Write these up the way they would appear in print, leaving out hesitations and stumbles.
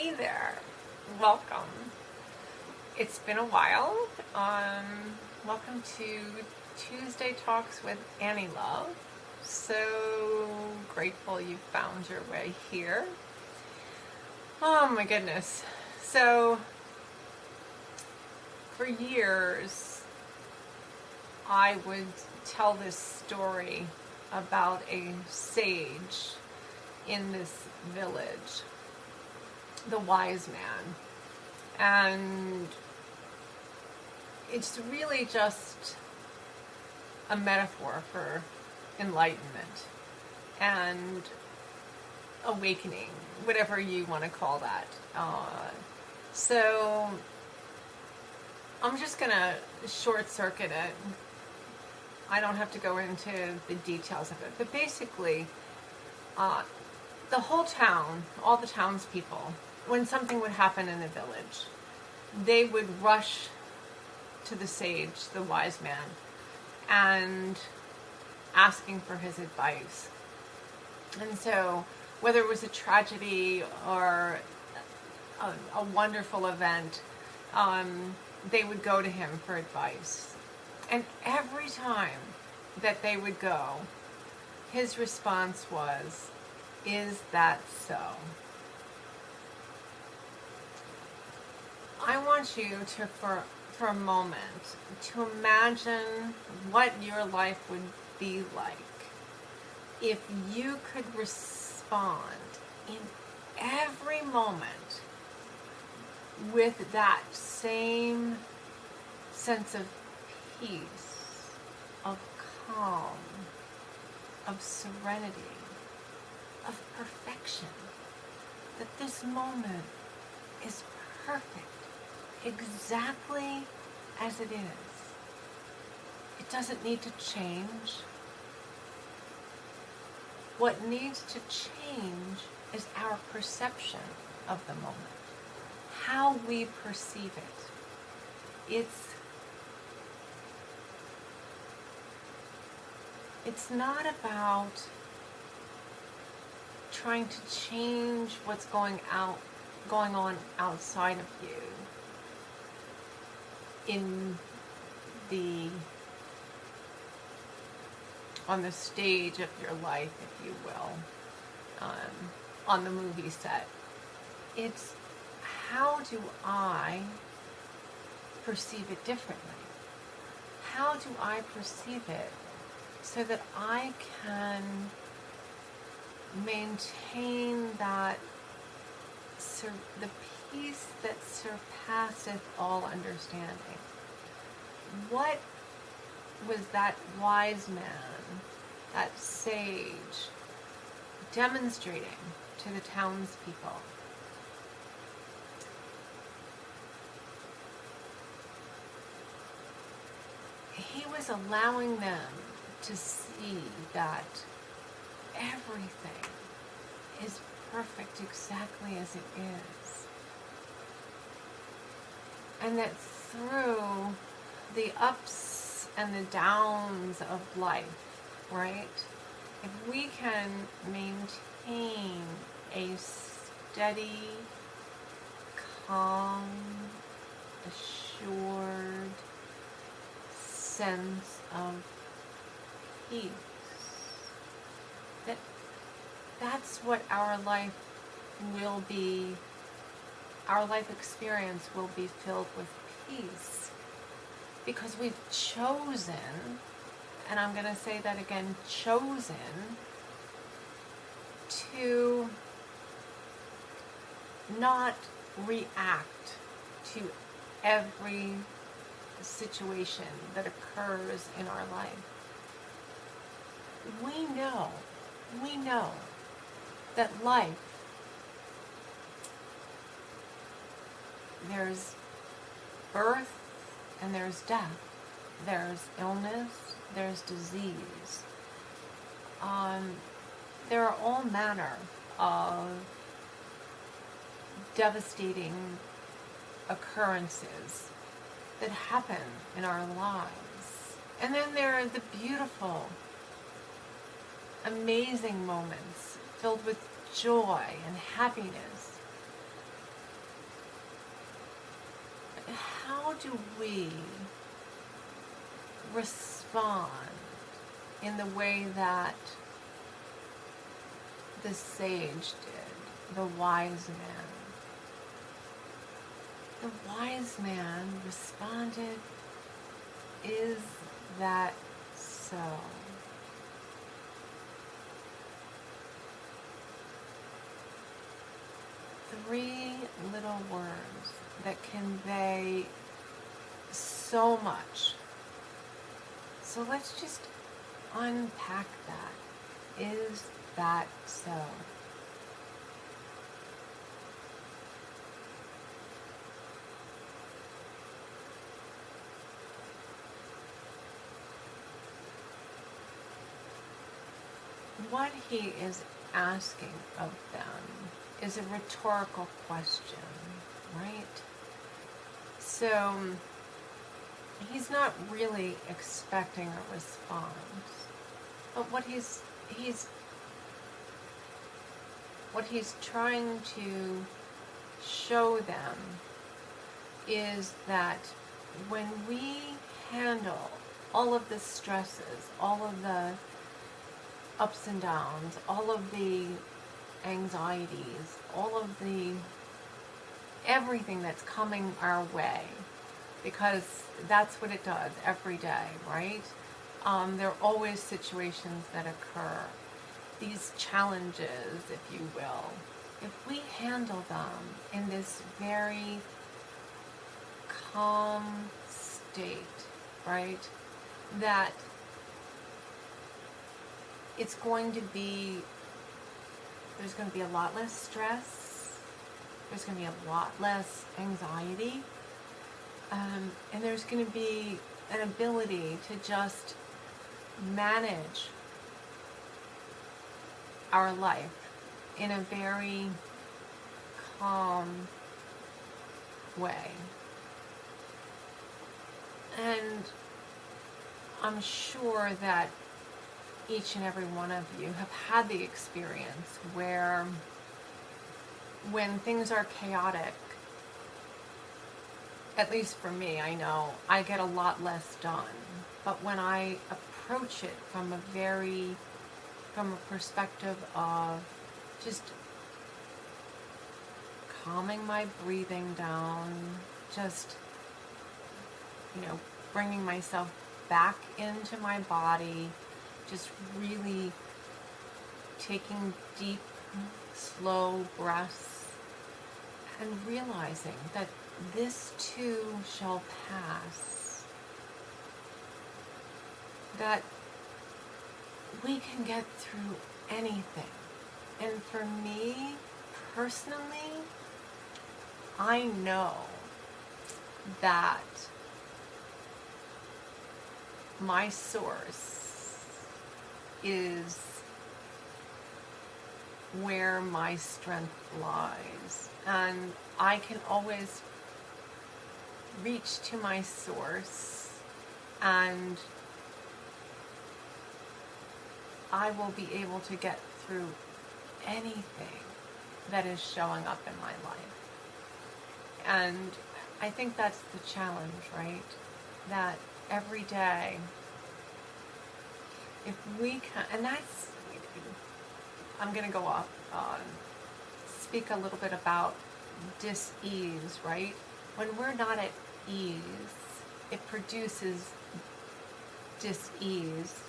Hey there, welcome. It's been a while. Welcome to Tuesday Talks with Annielove. So grateful you found your way here. Oh my goodness. So for years, I would tell this story about a sage in this village, the wise man. And it's really just a metaphor for enlightenment and awakening, whatever you want to call that. So I'm just going to short circuit it. I don't have to go into the details of it. But basically, the whole town, all the townspeople, when something would happen in the village, they would rush to the sage, the wise man, and asking for his advice. And so, whether it was a tragedy or a wonderful event, they would go to him for advice. And every time that they would go, his response was, "Is that so?" I want you to, for a moment, to imagine what your life would be like if you could respond in every moment with that same sense of peace, of calm, of serenity, of perfection, that this moment is perfect, exactly as it is. It doesn't need to change. What needs to change is our perception of the moment, how we perceive it. It's not about trying to change what's going on outside of you on the stage of your life, if you will, on the movie set. It's how do I perceive it differently? How do I perceive it so that I can maintain the peace that surpasseth all understanding? What was that wise man, that sage, demonstrating to the townspeople? He was allowing them to see that everything is perfect exactly as it is. And that through the ups and the downs of life, right? If we can maintain a steady, calm, assured sense of peace, that's what our life will be. Our life experience will be filled with peace, because we've chosen, and I'm going to say that again, chosen to not react to every situation that occurs in our life. We know that life, there's birth and there's death, there's illness, there's disease. There are all manner of devastating occurrences that happen in our lives. And then there are the beautiful, amazing moments filled with joy and happiness. do we respond in the way that the sage did, the wise man? The wise man responded, "Is that so?" Three little words that convey so much. So let's just unpack that. Is that so? What he is asking of them is a rhetorical question, right? So he's not really expecting a response, but what he's trying to show them is that when we handle all of the stresses, all of the ups and downs, all of the anxieties, all of the everything that's coming our way, because that's what it does every day, right? There are always situations that occur, these challenges, if you will. If we handle them in this very calm state, right, that it's going to be, there's going to be a lot less stress, there's going to be a lot less anxiety, and there's going to be an ability to just manage our life in a very calm way. And I'm sure that each and every one of you have had the experience where when things are chaotic, at least for me, I know I get a lot less done. But when I approach it from a perspective of just calming my breathing down, just, bringing myself back into my body, just really taking deep, slow breaths and realizing that this too shall pass, that we can get through anything. And for me, personally, I know that my source is where my strength lies. And I can always reach to my source, and I will be able to get through anything that is showing up in my life. And I think that's the challenge, right? That every day, if we can, and that's, I'm going to go off, speak a little bit about dis-ease, right? When we're not at ease, it produces dis-ease,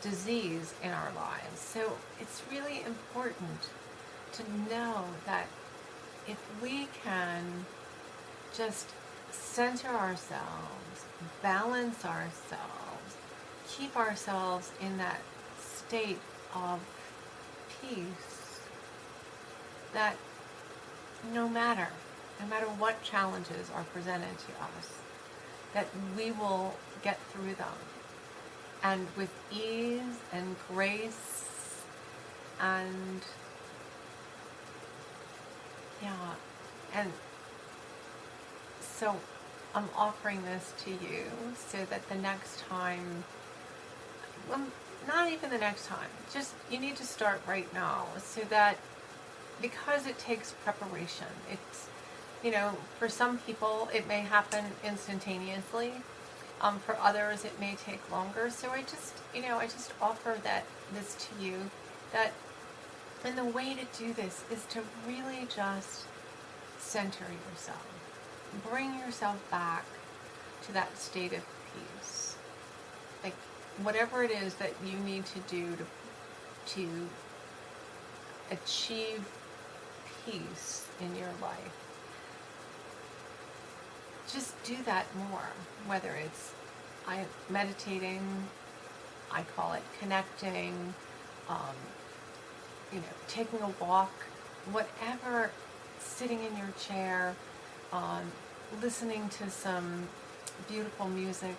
disease in our lives. So it's really important to know that if we can just center ourselves, balance ourselves, keep ourselves in that state of peace, that no matter what challenges are presented to us, that we will get through them, and with ease and grace, and and so I'm offering this to you so that the next time, well, not even the next time, just you need to start right now, so that, because it takes preparation, For some people, it may happen instantaneously. For others, it may take longer. So I just offer this to you, that, and the way to do this is to really just center yourself. Bring yourself back to that state of peace. Like, whatever it is that you need to do to achieve peace in your life, just do that more. Whether it's meditating, I call it connecting, taking a walk, whatever, sitting in your chair, listening to some beautiful music,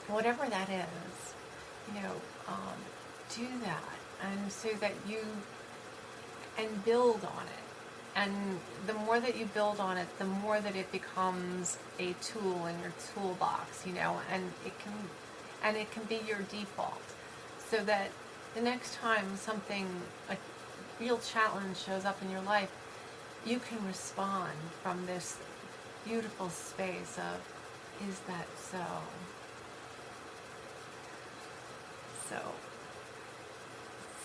whatever that is, do that, and so that and build on it. And the more that you build on it, the more that it becomes a tool in your toolbox, and it can be your default, so that the next time a real challenge shows up in your life, you can respond from this beautiful space of, is that so? So,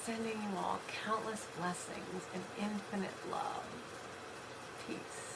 sending you all countless blessings and infinite love. Peace.